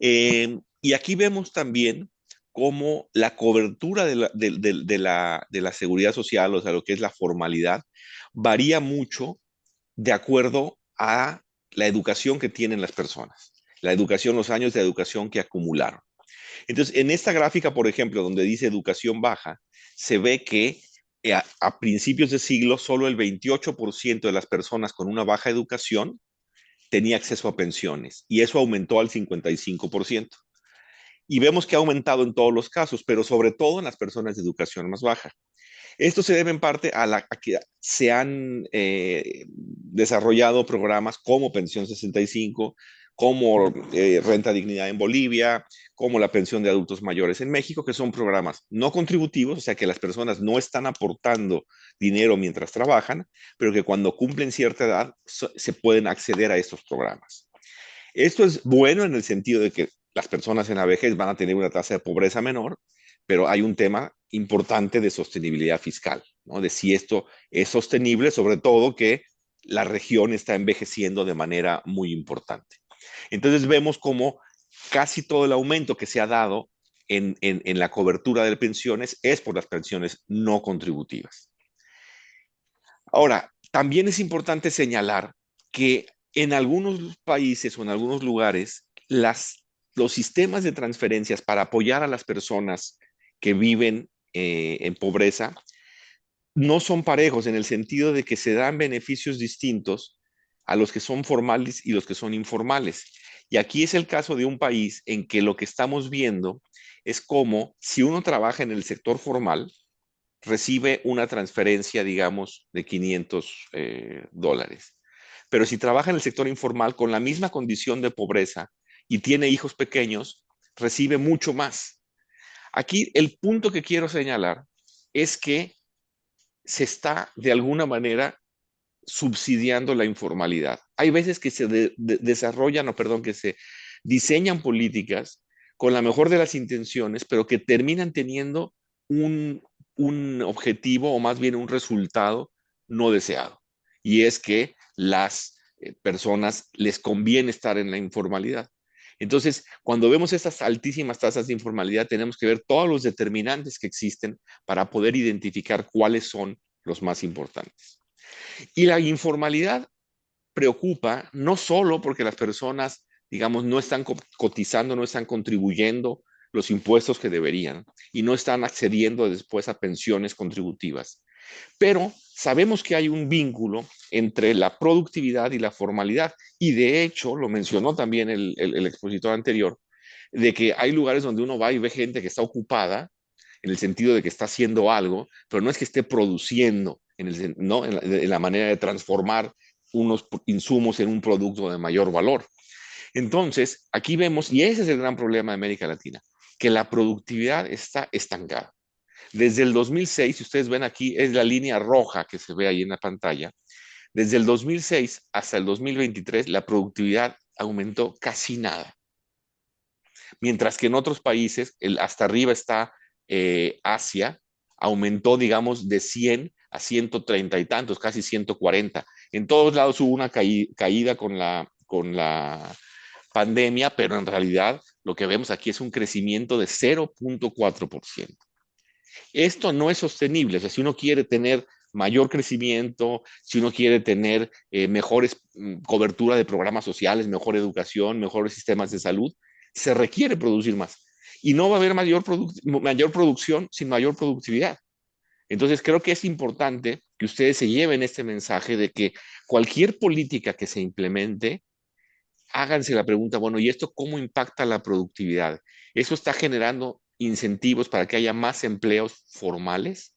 Y aquí vemos también cómo la cobertura de la seguridad social, o sea, lo que es la formalidad, varía mucho de acuerdo a la educación que tienen las personas, la educación, los años de educación que acumularon. Entonces, en esta gráfica, por ejemplo, donde dice educación baja, se ve que a principios de siglo solo el 28% de las personas con una baja educación tenía acceso a pensiones y eso aumentó al 55%. Y vemos que ha aumentado en todos los casos, pero sobre todo en las personas de educación más baja. Esto se debe en parte a que se han desarrollado programas como Pensión 65, como Renta Dignidad en Bolivia, como la pensión de adultos mayores en México, que son programas no contributivos, o sea que las personas no están aportando dinero mientras trabajan, pero que cuando cumplen cierta edad se pueden acceder a estos programas. Esto es bueno en el sentido de que las personas en la vejez van a tener una tasa de pobreza menor, pero hay un tema importante de sostenibilidad fiscal, ¿no? De si esto es sostenible, sobre todo que la región está envejeciendo de manera muy importante. Entonces vemos cómo casi todo el aumento que se ha dado en la cobertura de pensiones es por las pensiones no contributivas. Ahora, también es importante señalar que en algunos países o en algunos lugares, los sistemas de transferencias para apoyar a las personas que viven en pobreza no son parejos en el sentido de que se dan beneficios distintos a los que son formales y los que son informales. Y aquí es el caso de un país en que lo que estamos viendo es como si uno trabaja en el sector formal, recibe una transferencia, digamos, de $500. Pero si trabaja en el sector informal con la misma condición de pobreza y tiene hijos pequeños, recibe mucho más. Aquí el punto que quiero señalar es que se está de alguna manera subsidiando la informalidad. Hay veces que se desarrollan, o perdón, que se diseñan políticas con la mejor de las intenciones, pero que terminan teniendo un objetivo o más bien un resultado no deseado. Y es que las personas les conviene estar en la informalidad. Entonces, cuando vemos estas altísimas tasas de informalidad, tenemos que ver todos los determinantes que existen para poder identificar cuáles son los más importantes. Y la informalidad preocupa no solo porque las personas, digamos, no están cotizando, no están contribuyendo los impuestos que deberían y no están accediendo después a pensiones contributivas, pero sabemos que hay un vínculo entre la productividad y la formalidad, y de hecho, lo mencionó también el expositor anterior, de que hay lugares donde uno va y ve gente que está ocupada, en el sentido de que está haciendo algo, pero no es que esté produciendo, ¿no? en la manera de transformar unos insumos en un producto de mayor valor. Entonces, aquí vemos, y ese es el gran problema de América Latina, que la productividad está estancada. Desde el 2006, si ustedes ven aquí, es la línea roja que se ve ahí en la pantalla. Desde el 2006 hasta el 2023, la productividad aumentó casi nada. Mientras que en otros países, hasta arriba está Asia, aumentó, digamos, de 100 a 130 y tantos, casi 140. En todos lados hubo una caída con la pandemia, pero en realidad lo que vemos aquí es un crecimiento de 0.4%. Esto no es sostenible. O sea, si uno quiere tener mayor crecimiento, si uno quiere tener mejores cobertura de programas sociales, mejor educación, mejores sistemas de salud, se requiere producir más. Y no va a haber mayor producción sin mayor productividad. Entonces, creo que es importante que ustedes se lleven este mensaje de que cualquier política que se implemente, háganse la pregunta, bueno, ¿y esto cómo impacta la productividad? ¿Eso está generando incentivos para que haya más empleos formales?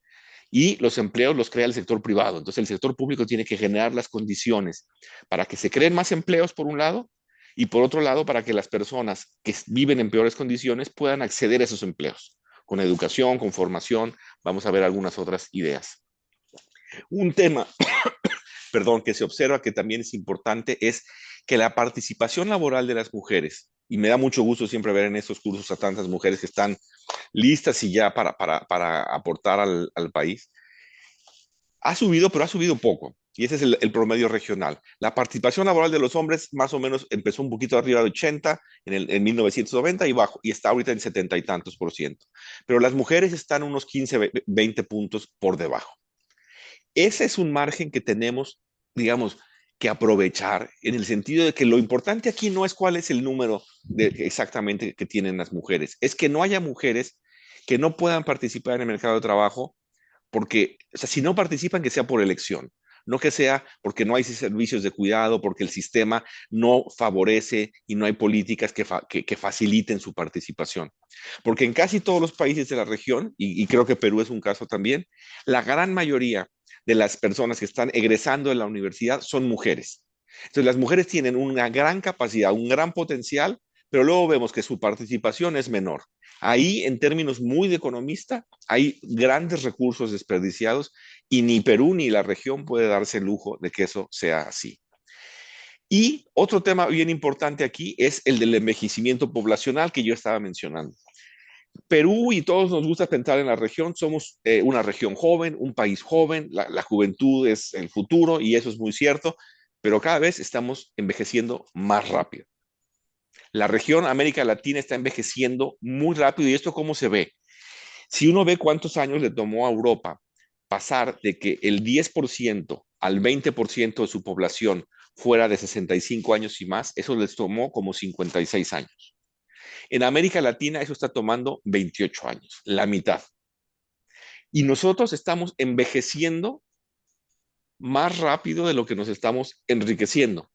Y los empleos los crea el sector privado. Entonces, el sector público tiene que generar las condiciones para que se creen más empleos, por un lado, y por otro lado, para que las personas que viven en peores condiciones puedan acceder a esos empleos, con educación, con formación. Vamos a ver algunas otras ideas. Un tema, perdón, que se observa que también es importante es que la participación laboral de las mujeres, y me da mucho gusto siempre ver en estos cursos a tantas mujeres que están listas y ya para aportar al país, ha subido, pero ha subido poco. Y ese es el promedio regional. La participación laboral de los hombres más o menos empezó un poquito arriba de 80 en 1990 y está ahorita en 70 y tantos %. Pero las mujeres están unos 15, 20 puntos por debajo. Ese es un margen que tenemos, digamos, que aprovechar en el sentido de que lo importante aquí no es cuál es el número exactamente que tienen las mujeres, es que no haya mujeres que no puedan participar en el mercado de trabajo porque, o sea, si no participan, que sea por elección, no que sea porque no hay servicios de cuidado, porque el sistema no favorece y no hay políticas que faciliten su participación. Porque en casi todos los países de la región, y creo que Perú es un caso también, la gran mayoría de las personas que están egresando de la universidad son mujeres. Entonces, las mujeres tienen una gran capacidad, un gran potencial, pero luego vemos que su participación es menor. Ahí, en términos muy de economista, hay grandes recursos desperdiciados y ni Perú ni la región puede darse el lujo de que eso sea así. Y otro tema bien importante aquí es el del envejecimiento poblacional que yo estaba mencionando. Perú, y todos nos gusta pensar en la región, somos una región joven, un país joven, la juventud es el futuro y eso es muy cierto, pero cada vez estamos envejeciendo más rápido. La región América Latina está envejeciendo muy rápido. ¿Y esto cómo se ve? Si uno ve cuántos años le tomó a Europa pasar de que el 10% al 20% de su población fuera de 65 años y más, eso les tomó como 56 años. En América Latina eso está tomando 28 años, la mitad. Y nosotros estamos envejeciendo más rápido de lo que nos estamos enriqueciendo,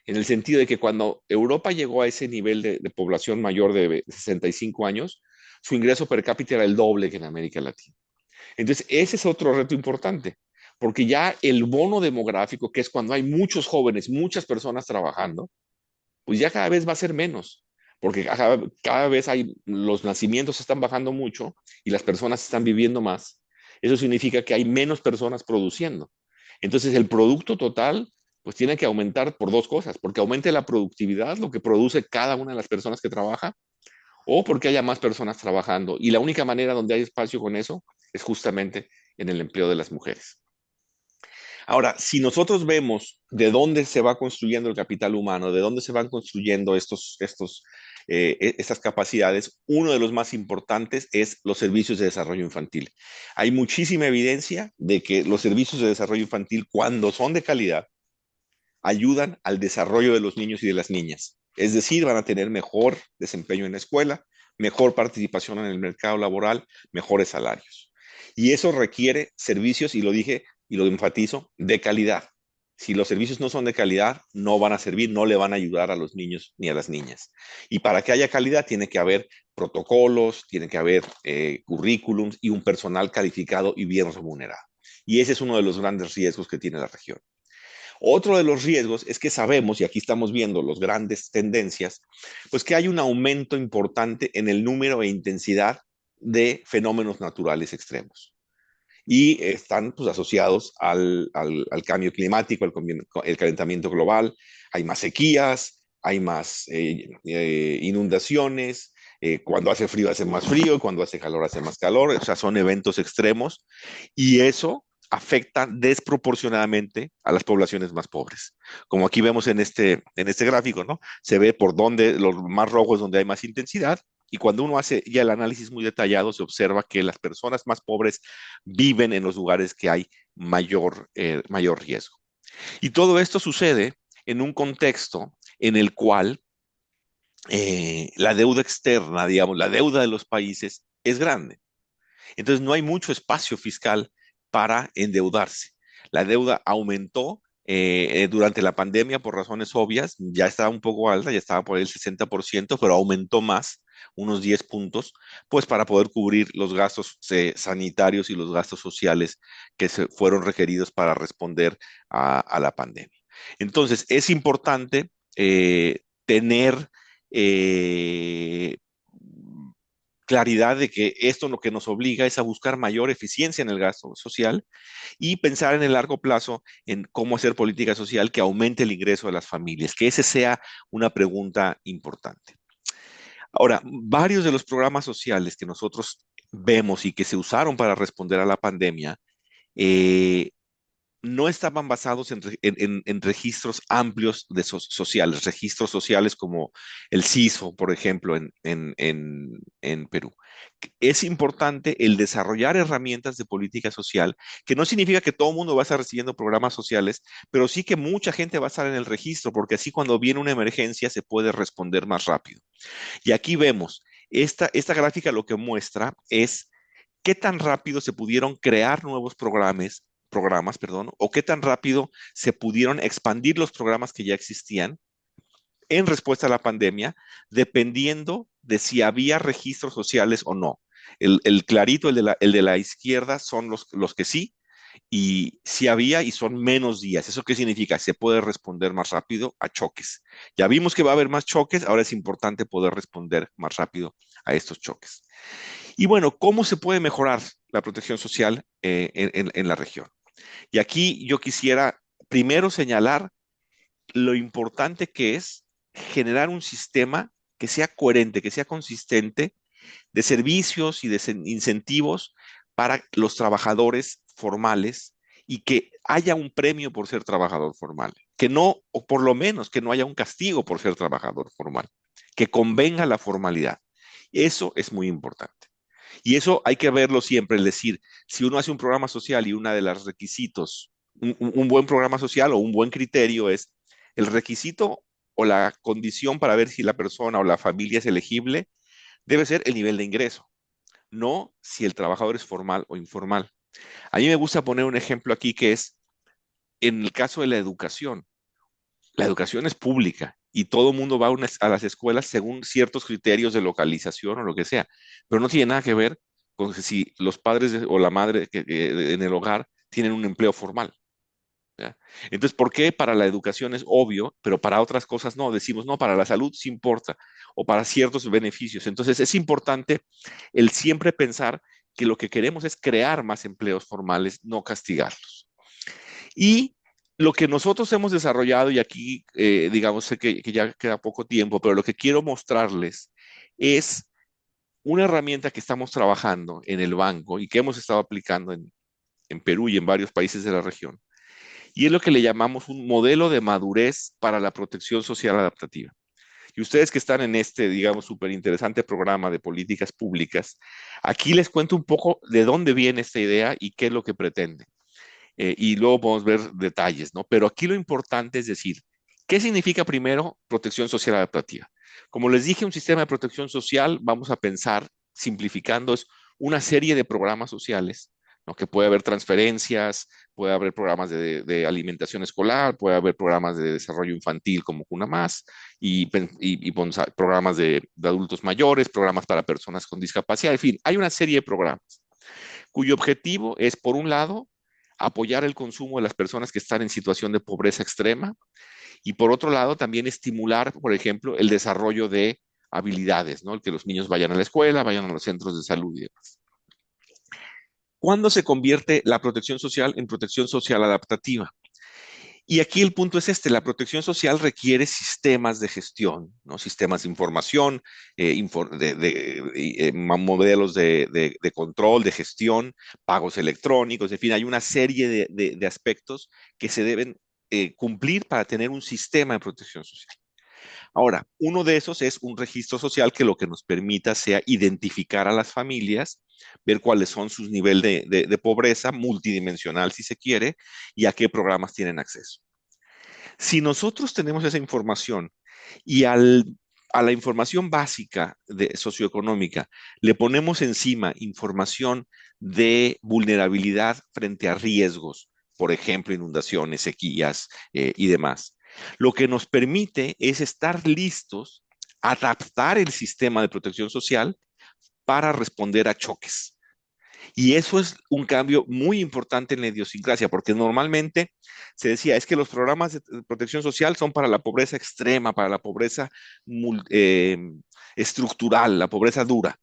en el sentido de que cuando Europa llegó a ese nivel de población mayor de 65 años, su ingreso per cápita era el doble que en América Latina. Entonces, ese es otro reto importante, porque ya el bono demográfico, que es cuando hay muchos jóvenes, muchas personas trabajando, pues ya cada vez va a ser menos, porque cada vez los nacimientos están bajando mucho y las personas están viviendo más. Eso significa que hay menos personas produciendo. Entonces, el producto total, pues tiene que aumentar por dos cosas, porque aumente la productividad, lo que produce cada una de las personas que trabaja, o porque haya más personas trabajando. Y la única manera donde hay espacio con eso es justamente en el empleo de las mujeres. Ahora, si nosotros vemos de dónde se va construyendo el capital humano, de dónde se van construyendo estas capacidades, uno de los más importantes es los servicios de desarrollo infantil. Hay muchísima evidencia de que los servicios de desarrollo infantil, cuando son de calidad, ayudan al desarrollo de los niños y de las niñas. Es decir, van a tener mejor desempeño en la escuela, mejor participación en el mercado laboral, mejores salarios. Y eso requiere servicios, y lo dije y lo enfatizo, de calidad. Si los servicios no son de calidad, no van a servir, no le van a ayudar a los niños ni a las niñas. Y para que haya calidad, tiene que haber protocolos, tiene que haber currículums y un personal calificado y bien remunerado. Y ese es uno de los grandes riesgos que tiene la región. Otro de los riesgos es que sabemos, y aquí estamos viendo las grandes tendencias, pues que hay un aumento importante en el número e intensidad de fenómenos naturales extremos. Y están pues, asociados al cambio climático, el calentamiento global. Hay más sequías, hay más inundaciones, cuando hace frío hace más frío, cuando hace calor hace más calor, o sea, son eventos extremos, y eso afecta desproporcionadamente a las poblaciones más pobres. Como aquí vemos en este gráfico, ¿no? Se ve por dónde, los más rojos donde hay más intensidad, y cuando uno hace ya el análisis muy detallado, se observa que las personas más pobres viven en los lugares que hay mayor riesgo. Y todo esto sucede en un contexto en el cual la deuda externa, digamos, la deuda de los países es grande. Entonces no hay mucho espacio fiscal para endeudarse. La deuda aumentó durante la pandemia por razones obvias, ya estaba un poco alta, ya estaba por el 60%, pero aumentó más, unos 10 puntos, pues para poder cubrir los gastos sanitarios y los gastos sociales que se fueron requeridos para responder a la pandemia. Entonces, es importante tener claridad de que esto lo que nos obliga es a buscar mayor eficiencia en el gasto social y pensar en el largo plazo en cómo hacer política social que aumente el ingreso de las familias, que ese sea una pregunta importante. Ahora, varios de los programas sociales que nosotros vemos y que se usaron para responder a la pandemia no estaban basados en registros amplios sociales, registros sociales como el CISO, por ejemplo, en Perú. Es importante el desarrollar herramientas de política social, que no significa que todo el mundo va a estar recibiendo programas sociales, pero sí que mucha gente va a estar en el registro, porque así cuando viene una emergencia se puede responder más rápido. Y aquí vemos, esta gráfica lo que muestra es qué tan rápido se pudieron crear nuevos programas, o qué tan rápido se pudieron expandir los programas que ya existían en respuesta a la pandemia, dependiendo de si había registros sociales o no. El clarito, el de la izquierda, son los que sí, y sí había, y son menos días. ¿Eso qué significa? Se puede responder más rápido a choques. Ya vimos que va a haber más choques, ahora es importante poder responder más rápido a estos choques. Y bueno, ¿cómo se puede mejorar la protección social en la región? Y aquí yo quisiera primero señalar lo importante que es generar un sistema que sea coherente, que sea consistente de servicios y de incentivos para los trabajadores formales y que haya un premio por ser trabajador formal, que no, o por lo menos que no haya un castigo por ser trabajador formal. que convenga la formalidad. Eso es muy importante. Y eso hay que verlo siempre, es decir, si uno hace un programa social y uno de los requisitos, un buen programa social o un buen criterio es el requisito o la condición para ver si la persona o la familia es elegible, debe ser el nivel de ingreso, no si el trabajador es formal o informal. A mí me gusta poner un ejemplo aquí que es en el caso de la educación. La educación es pública y todo el mundo va a las escuelas según ciertos criterios de localización o lo que sea, pero no tiene nada que ver con si los padres o la madre en el hogar tienen un empleo formal. ¿Ya? Entonces, ¿por qué para la educación es obvio, pero para otras cosas no? Decimos, no, para la salud sí importa, o para ciertos beneficios. Entonces, es importante el siempre pensar que lo que queremos es crear más empleos formales, no castigarlos. Y lo que nosotros hemos desarrollado, y aquí, digamos, sé que ya queda poco tiempo, pero lo que quiero mostrarles es una herramienta que estamos trabajando en el banco y que hemos estado aplicando en Perú y en varios países de la región. Y es lo que le llamamos un modelo de madurez para la protección social adaptativa. Y ustedes que están en este, digamos, súper interesante programa de políticas públicas, aquí les cuento un poco de dónde viene esta idea y qué es lo que pretende. Y luego podemos ver detalles, ¿no? Pero aquí lo importante es decir, ¿qué significa primero protección social adaptativa? Como les dije, un sistema de protección social, vamos a pensar, simplificando, es una serie de programas sociales, ¿no? Que puede haber transferencias, puede haber programas de alimentación escolar, puede haber programas de desarrollo infantil como Cuna Más, y programas de adultos mayores, programas para personas con discapacidad, en fin, hay una serie de programas cuyo objetivo es, por un lado, apoyar el consumo de las personas que están en situación de pobreza extrema y por otro lado también estimular, por ejemplo, el desarrollo de habilidades, ¿no? El que los niños vayan a la escuela, vayan a los centros de salud y demás. ¿Cuándo se convierte la protección social en protección social adaptativa? Y aquí el punto es este, la protección social requiere sistemas de gestión, ¿no? Sistemas de información, modelos de control, de gestión, pagos electrónicos, en fin, hay una serie de aspectos que se deben cumplir para tener un sistema de protección social. Ahora, uno de esos es un registro social que lo que nos permita sea identificar a las familias, ver cuáles son sus niveles de pobreza, multidimensional si se quiere, y a qué programas tienen acceso. Si nosotros tenemos esa información y a la información básica socioeconómica le ponemos encima información de vulnerabilidad frente a riesgos, por ejemplo, inundaciones, sequías y demás, lo que nos permite es estar listos a adaptar el sistema de protección social para responder a choques. Y eso es un cambio muy importante en la idiosincrasia, porque normalmente se decía, es que los programas de protección social son para la pobreza extrema, para la pobreza estructural, la pobreza dura.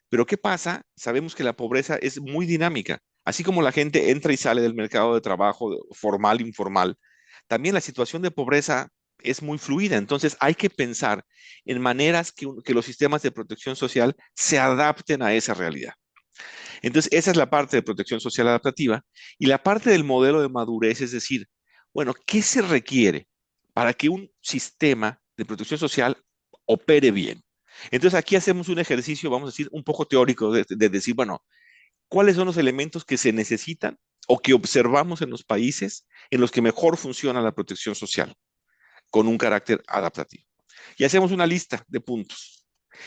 Pero ¿qué pasa? Sabemos que la pobreza es muy dinámica. Así como la gente entra y sale del mercado de trabajo formal e informal, también la situación de pobreza es muy fluida. Entonces hay que pensar en maneras que los sistemas de protección social se adapten a esa realidad. Entonces, esa es la parte de protección social adaptativa. Y la parte del modelo de madurez, es decir, bueno, ¿qué se requiere para que un sistema de protección social opere bien? Entonces, aquí hacemos un ejercicio, vamos a decir, un poco teórico de decir, bueno, ¿cuáles son los elementos que se necesitan o que observamos en los países en los que mejor funciona la protección social con un carácter adaptativo? Y hacemos una lista de puntos.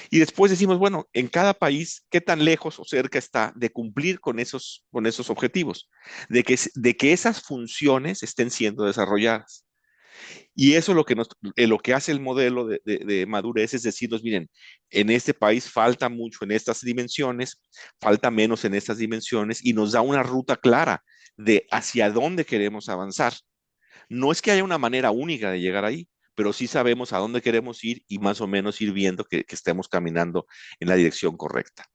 Y después decimos, bueno, en cada país, ¿qué tan lejos o cerca está de cumplir con esos objetivos? De que esas funciones estén siendo desarrolladas. Y eso es lo que hace el modelo de madurez, es decirnos, miren, en este país falta mucho en estas dimensiones, falta menos en estas dimensiones, y nos da una ruta clara de hacia dónde queremos avanzar. No es que haya una manera única de llegar ahí, pero sí sabemos a dónde queremos ir y más o menos ir viendo que estemos caminando en la dirección correcta.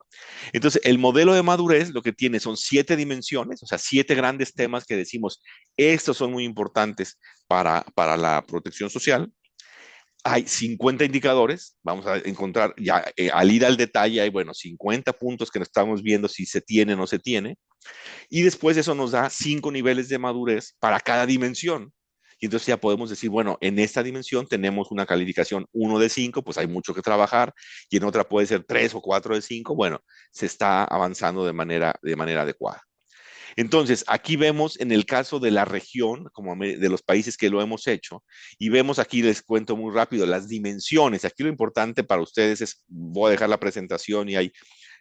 Entonces, el modelo de madurez lo que tiene son 7 dimensiones, o sea, 7 grandes temas que decimos, estos son muy importantes para la protección social. Hay 50 indicadores, vamos a encontrar, ya al ir al detalle, hay, bueno, 50 puntos que estamos viendo si se tiene o no se tiene, y después eso nos da 5 niveles de madurez para cada dimensión. Y entonces ya podemos decir, bueno, en esta dimensión tenemos una calificación 1 de 5, pues hay mucho que trabajar, y en otra puede ser 3 o 4 de 5, bueno, se está avanzando de manera adecuada. Entonces, aquí vemos en el caso de la región, como de los países que lo hemos hecho, y vemos aquí, les cuento muy rápido, las dimensiones. Aquí lo importante para ustedes es, voy a dejar la presentación y hay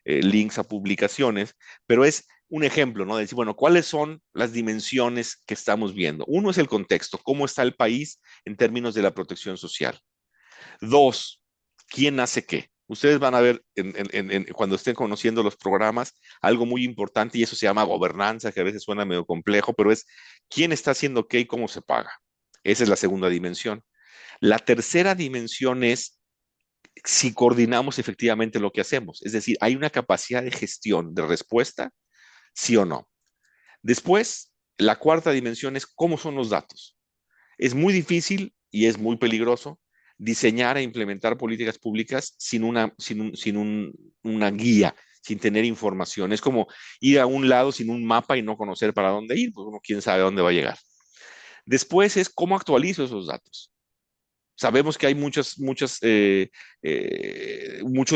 links a publicaciones, pero es un ejemplo, ¿no? De decir, bueno, ¿cuáles son las dimensiones que estamos viendo? Uno es el contexto, cómo está el país en términos de la protección social. Dos, ¿quién hace qué? Ustedes van a ver cuando estén conociendo los programas algo muy importante, y eso se llama gobernanza, que a veces suena medio complejo, pero es quién está haciendo qué y cómo se paga. Esa es la segunda dimensión. La tercera dimensión es si coordinamos efectivamente lo que hacemos. Es decir, hay una capacidad de gestión, de respuesta, sí o no. Después, la cuarta dimensión es cómo son los datos. Es muy difícil y es muy peligroso diseñar e implementar políticas públicas sin una guía, sin tener información. Es como ir a un lado sin un mapa y no conocer para dónde ir, pues uno quién sabe dónde va a llegar. Después es cómo actualizo esos datos. Sabemos que hay mucho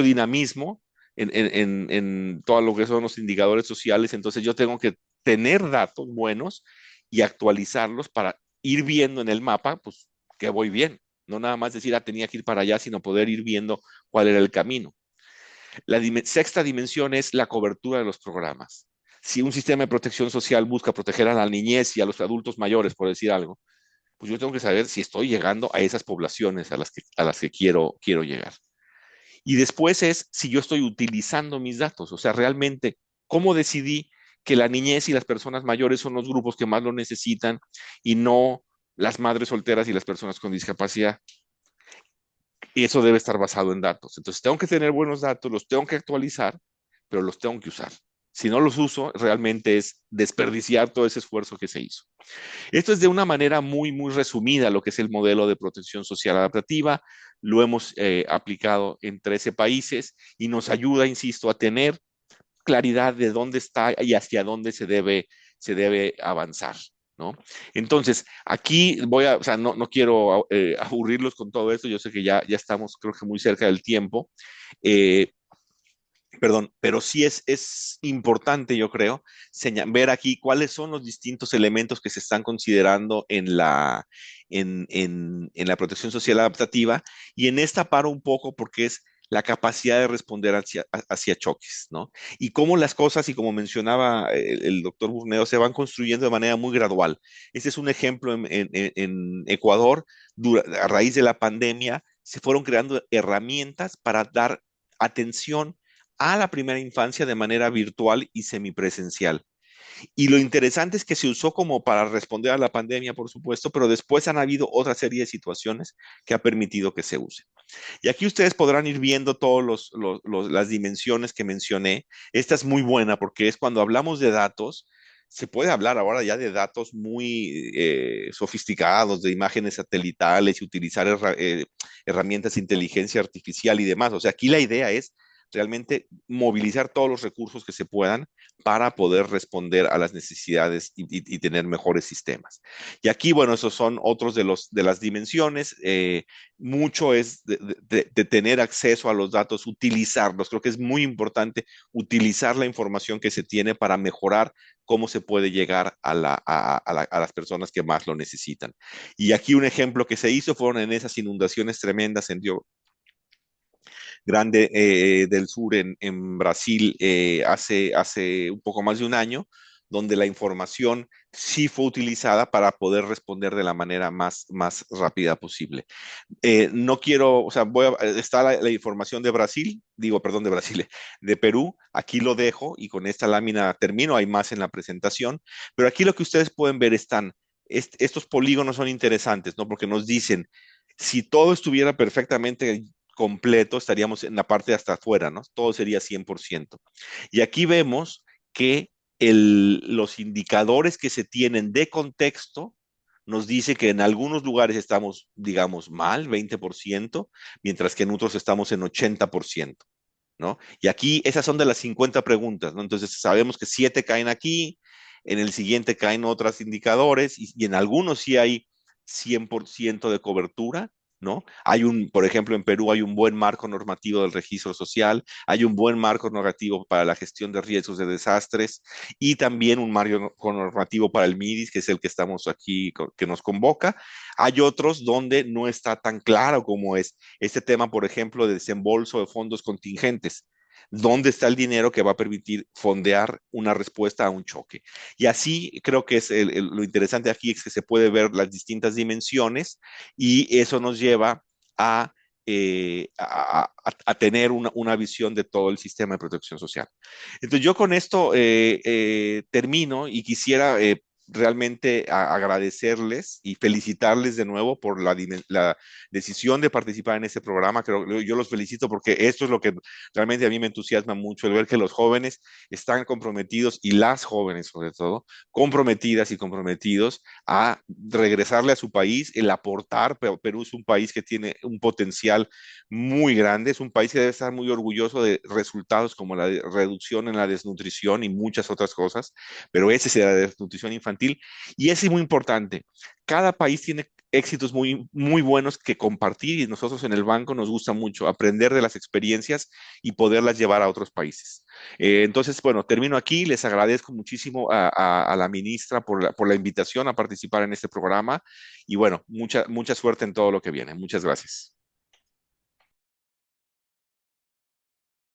dinamismo en todo lo que son los indicadores sociales, entonces yo tengo que tener datos buenos y actualizarlos para ir viendo en el mapa, pues, que voy bien. No nada más decir, tenía que ir para allá, sino poder ir viendo cuál era el camino. La sexta dimensión es la cobertura de los programas. Si un sistema de protección social busca proteger a la niñez y a los adultos mayores, por decir algo, pues yo tengo que saber si estoy llegando a esas poblaciones a las que quiero llegar. Y después es si yo estoy utilizando mis datos, o sea, realmente, ¿cómo decidí que la niñez y las personas mayores son los grupos que más lo necesitan y no las madres solteras y las personas con discapacidad? Y eso debe estar basado en datos. Entonces, tengo que tener buenos datos, los tengo que actualizar, pero los tengo que usar. Si no los uso, realmente es desperdiciar todo ese esfuerzo que se hizo. Esto es de una manera muy, muy resumida lo que es el modelo de protección social adaptativa. Lo hemos aplicado en 13 países y nos ayuda, insisto, a tener claridad de dónde está y hacia dónde se debe avanzar, ¿no? Entonces, aquí o sea, no quiero aburrirlos con todo esto. Yo sé que ya estamos, creo que muy cerca del tiempo. Perdón, pero sí es importante, yo creo, ver aquí cuáles son los distintos elementos que se están considerando en la protección social adaptativa, y en esta paro un poco porque es la capacidad de responder hacia choques, ¿no? Y cómo las cosas, y como mencionaba el doctor Burneo, se van construyendo de manera muy gradual. Este es un ejemplo en Ecuador, a raíz de la pandemia, se fueron creando herramientas para dar atención a la primera infancia de manera virtual y semipresencial. Y lo interesante es que se usó como para responder a la pandemia, por supuesto, pero después han habido otra serie de situaciones que ha permitido que se use. Y aquí ustedes podrán ir viendo todas las dimensiones que mencioné. Esta es muy buena porque es cuando hablamos de datos. Se puede hablar ahora ya de datos muy sofisticados, de imágenes satelitales y utilizar herramientas de inteligencia artificial y demás. O sea, aquí la idea es realmente movilizar todos los recursos que se puedan para poder responder a las necesidades y tener mejores sistemas. Y aquí, bueno, esos son otros de las dimensiones. Mucho es de tener acceso a los datos, utilizarlos. Creo que es muy importante utilizar la información que se tiene para mejorar cómo se puede llegar a las personas que más lo necesitan. Y aquí un ejemplo que se hizo fueron en esas inundaciones tremendas en Río Grande del Sur en Brasil hace un poco más de un año, donde la información sí fue utilizada para poder responder de la manera más rápida posible. No quiero, o sea, está la información de Brasil, de Perú, aquí lo dejo y con esta lámina termino, hay más en la presentación, pero aquí lo que ustedes pueden ver estos polígonos son interesantes, ¿no? Porque nos dicen, si todo estuviera perfectamente completo, estaríamos en la parte hasta afuera, ¿no? Todo sería 100%. Y aquí vemos que los indicadores que se tienen de contexto nos dice que en algunos lugares estamos, digamos, mal, 20%, mientras que en otros estamos en 80%, ¿no? Y aquí esas son de las 50 preguntas, ¿no? Entonces sabemos que 7 caen aquí, en el siguiente caen otros indicadores y en algunos sí hay 100% de cobertura, ¿no? Por ejemplo, en Perú hay un buen marco normativo del registro social, hay un buen marco normativo para la gestión de riesgos de desastres y también un marco normativo para el MIDIS, que es el que estamos aquí, que nos convoca. Hay otros donde no está tan claro como es este tema, por ejemplo, de desembolso de fondos contingentes. ¿Dónde está el dinero que va a permitir fondear una respuesta a un choque? Y así creo que es lo interesante aquí es que se puede ver las distintas dimensiones y eso nos lleva a, a tener una visión de todo el sistema de protección social. Entonces yo con esto termino y quisiera realmente agradecerles y felicitarles de nuevo por la decisión de participar en este programa. Yo los felicito porque esto es lo que realmente a mí me entusiasma mucho, el ver que los jóvenes están comprometidos y las jóvenes sobre todo, comprometidas y comprometidos a regresarle a su país, el aportar. Perú es un país que tiene un potencial muy grande, es un país que debe estar muy orgulloso de resultados como la reducción en la desnutrición y muchas otras cosas, pero ese es la desnutrición infantil y es muy importante. Cada país tiene éxitos muy, muy buenos que compartir y nosotros en el banco nos gusta mucho aprender de las experiencias y poderlas llevar a otros países. Entonces, bueno, termino aquí. Les agradezco muchísimo a la ministra por la invitación a participar en este programa y bueno, mucha suerte en todo lo que viene. Muchas gracias.